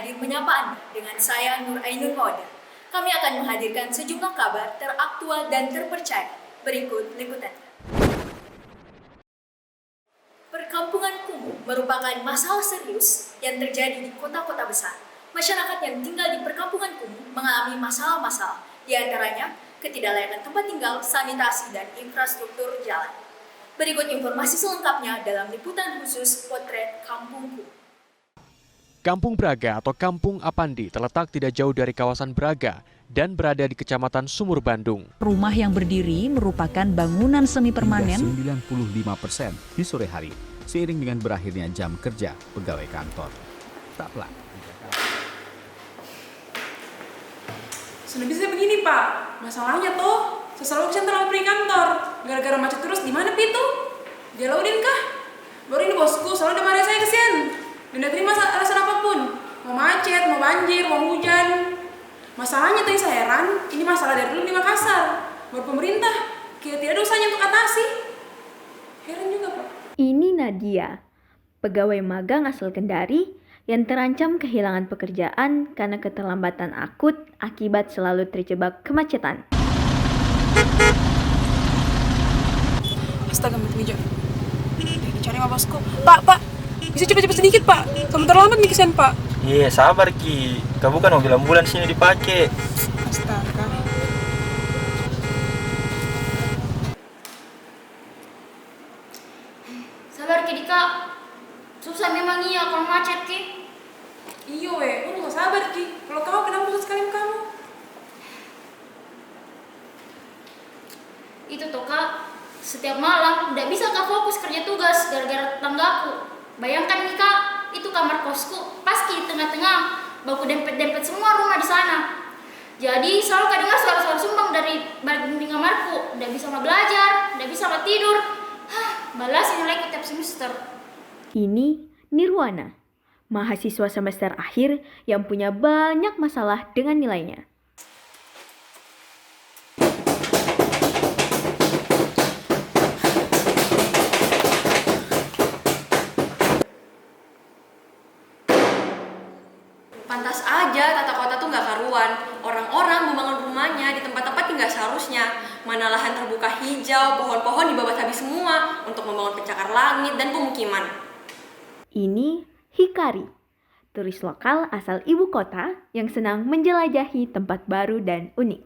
hadir menyapa Anda dengan saya Nur Ainun Mauda. Kami akan menghadirkan sejumlah kabar teraktual dan terpercaya. Berikut liputannya. Perkampungan kumuh merupakan masalah serius yang terjadi di kota-kota besar. Masyarakat yang tinggal di perkampungan kumuh mengalami masalah-masalah, di antaranya ketidaklayakkan tempat tinggal, sanitasi, dan infrastruktur jalan. Berikut informasi selengkapnya dalam liputan khusus Potret Kampung Kumuh. Kampung Braga atau Kampung Apandi terletak tidak jauh dari kawasan Braga dan berada di Kecamatan Sumur Bandung. Rumah yang berdiri merupakan bangunan semi permanen. 95% di sore hari, seiring dengan berakhirnya jam kerja pegawai kantor. Tak pelak. Sudah bisa begini Pak, masalahnya tuh saya selalu terlalu pergi kantor. Gara-gara macet terus di mana Pitu? Dia laudin kah? Baru ini bosku selalu ada marah saya kesian. Tidak terima alasan apapun, mau macet, mau banjir, mau hujan. Masalahnya tuh yang saya heran, ini masalah dari dulu di Makassar. Baru pemerintah, kayak tidak ada usahanya untuk atasi. Heran juga Pak. Ini Nadia, pegawai magang asal Kendari yang terancam kehilangan pekerjaan karena keterlambatan akut akibat selalu terjebak kemacetan. Astaga, meja. Dicari sama bosku. Pak, bisa cepat-cepat sedikit Pak. Kamu terlambat nih kesian Pak. Iya, sabar Ki. Kamu kan mobil ambulans ini dipakai. Astaga. Sabar Ki Dika. Susah memang iya kalau macet Ki. Iyo kamu gak sabar Ki. Kalau kau kenapa susah sekali kamu? Itu tuh Kak, setiap malam tidak bisa Kak fokus kerja tugas gara-gara tetanggaku. Bayangkan nih Kak, itu kamar kosku pas di tengah-tengah, baku dempet-dempet semua rumah di sana. Jadi selalu kadang suara-suara sumbang dari dinding kamarku. Tidak bisa mau belajar, tidak bisa mau tidur. Balas ini lagi tiap semester. Ini Nirwana, mahasiswa semester akhir yang punya banyak masalah dengan nilainya. Pantas aja tata kota tuh nggak karuan. Orang-orang membangun rumahnya di tempat-tempat yang nggak seharusnya. Mana lahan terbuka hijau, pohon-pohon dibabat habis semua untuk membangun pencakar langit dan pemukiman. Ini Hikari, turis lokal asal ibu kota yang senang menjelajahi tempat baru dan unik.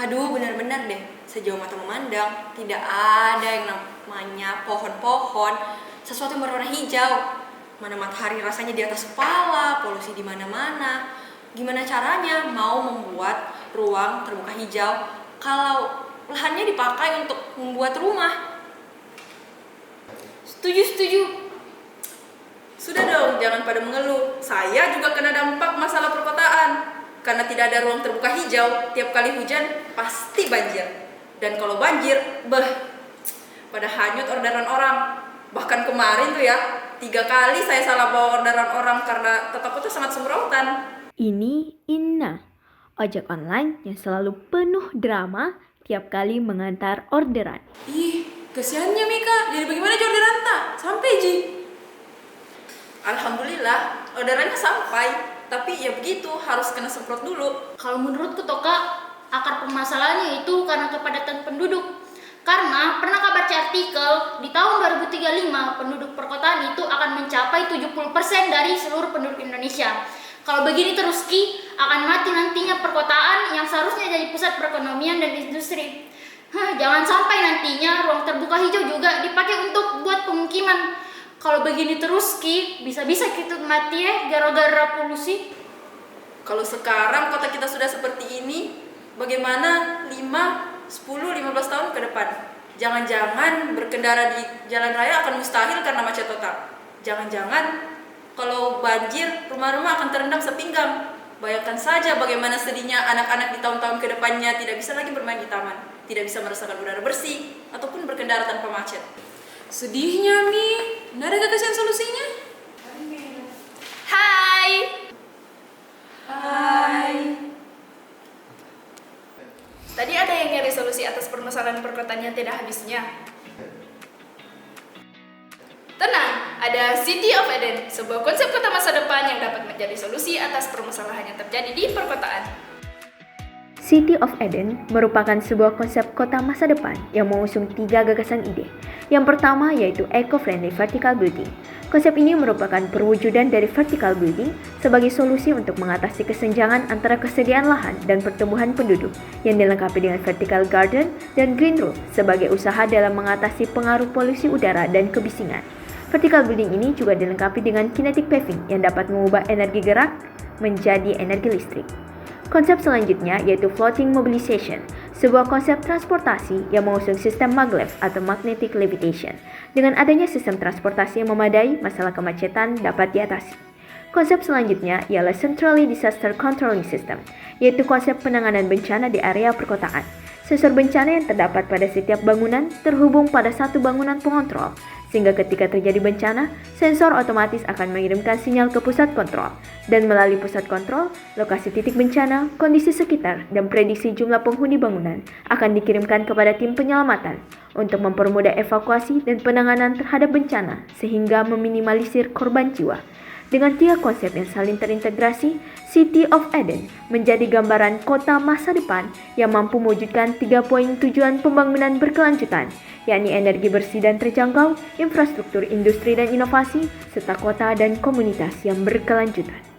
Aduh, benar-benar deh, sejauh mata memandang, tidak ada yang namanya pohon-pohon, sesuatu yang berwarna hijau. Mana matahari rasanya di atas kepala, polusi di mana-mana. Gimana caranya mau membuat ruang terbuka hijau kalau lahannya dipakai untuk membuat rumah? Setuju. Sudah dong, jangan pada mengeluh. Saya juga kena dampak masalah perkotaan. Karena tidak ada ruang terbuka hijau, tiap kali hujan pasti banjir. Dan kalau banjir, pada hanyut orderan orang. Bahkan kemarin tuh ya, 3 kali saya salah bawa orderan orang karena tetap itu sangat semprotan. Ini Inna, ojek online yang selalu penuh drama tiap kali mengantar orderan. Ih, kesiannya Mika. Jadi bagaimana orderan tak? Sampai Ji. Alhamdulillah, orderannya sampai. Tapi ya begitu, harus kena semprot dulu. Kalau menurutku toh Kak, akar permasalahannya itu karena kepadatan penduduk. Karena pernah Kak baca artikel di tahun 2035 penduduk perkotaan itu akan mencapai 70% dari seluruh penduduk Indonesia. Kalau begini terus Ki, akan mati nantinya perkotaan yang seharusnya jadi pusat perekonomian dan industri. Jangan sampai nantinya ruang terbuka hijau juga dipakai untuk buat pemukiman. Kalau begini terus Ki, bisa-bisa kita mati ya gara-gara polusi. Kalau sekarang kota kita sudah seperti ini, bagaimana 5, 10, 15 tahun ke depan? Jangan-jangan berkendara di jalan raya akan mustahil karena macet total. Jangan-jangan kalau banjir, rumah-rumah akan terendam sepinggang. Bayangkan saja bagaimana sedihnya anak-anak di tahun-tahun ke depannya tidak bisa lagi bermain di taman, tidak bisa merasakan udara bersih, ataupun berkendara tanpa macet. Sedihnya Mi, nggak ada kasihan solusinya? Hai. Tadi ada yang nyari solusi atas permasalahan perkotaan yang tidak habisnya. Tenang, ada City of Eden, sebuah konsep kota masa depan yang dapat menjadi solusi atas permasalahan yang terjadi di perkotaan. City of Eden merupakan sebuah konsep kota masa depan yang mengusung 3 gagasan ide. Yang pertama yaitu Eco-Friendly Vertical Building. Konsep ini merupakan perwujudan dari vertical building sebagai solusi untuk mengatasi kesenjangan antara kesediaan lahan dan pertumbuhan penduduk yang dilengkapi dengan vertical garden dan green roof sebagai usaha dalam mengatasi pengaruh polusi udara dan kebisingan. Vertical building ini juga dilengkapi dengan kinetic paving yang dapat mengubah energi gerak menjadi energi listrik. Konsep selanjutnya yaitu Floating Mobilization, sebuah konsep transportasi yang mengusung sistem maglev atau magnetic levitation. Dengan adanya sistem transportasi yang memadai, masalah kemacetan dapat diatasi. Konsep selanjutnya ialah Centrally Disaster Controlling System, yaitu konsep penanganan bencana di area perkotaan. Sensor bencana yang terdapat pada setiap bangunan terhubung pada satu bangunan pengontrol, sehingga ketika terjadi bencana, sensor otomatis akan mengirimkan sinyal ke pusat kontrol. Dan melalui pusat kontrol, lokasi titik bencana, kondisi sekitar, dan prediksi jumlah penghuni bangunan akan dikirimkan kepada tim penyelamatan untuk mempermudah evakuasi dan penanganan terhadap bencana sehingga meminimalisir korban jiwa. Dengan 3 konsep yang saling terintegrasi, City of Eden menjadi gambaran kota masa depan yang mampu mewujudkan 3 poin tujuan pembangunan berkelanjutan, yakni energi bersih dan terjangkau, infrastruktur industri dan inovasi, serta kota dan komunitas yang berkelanjutan.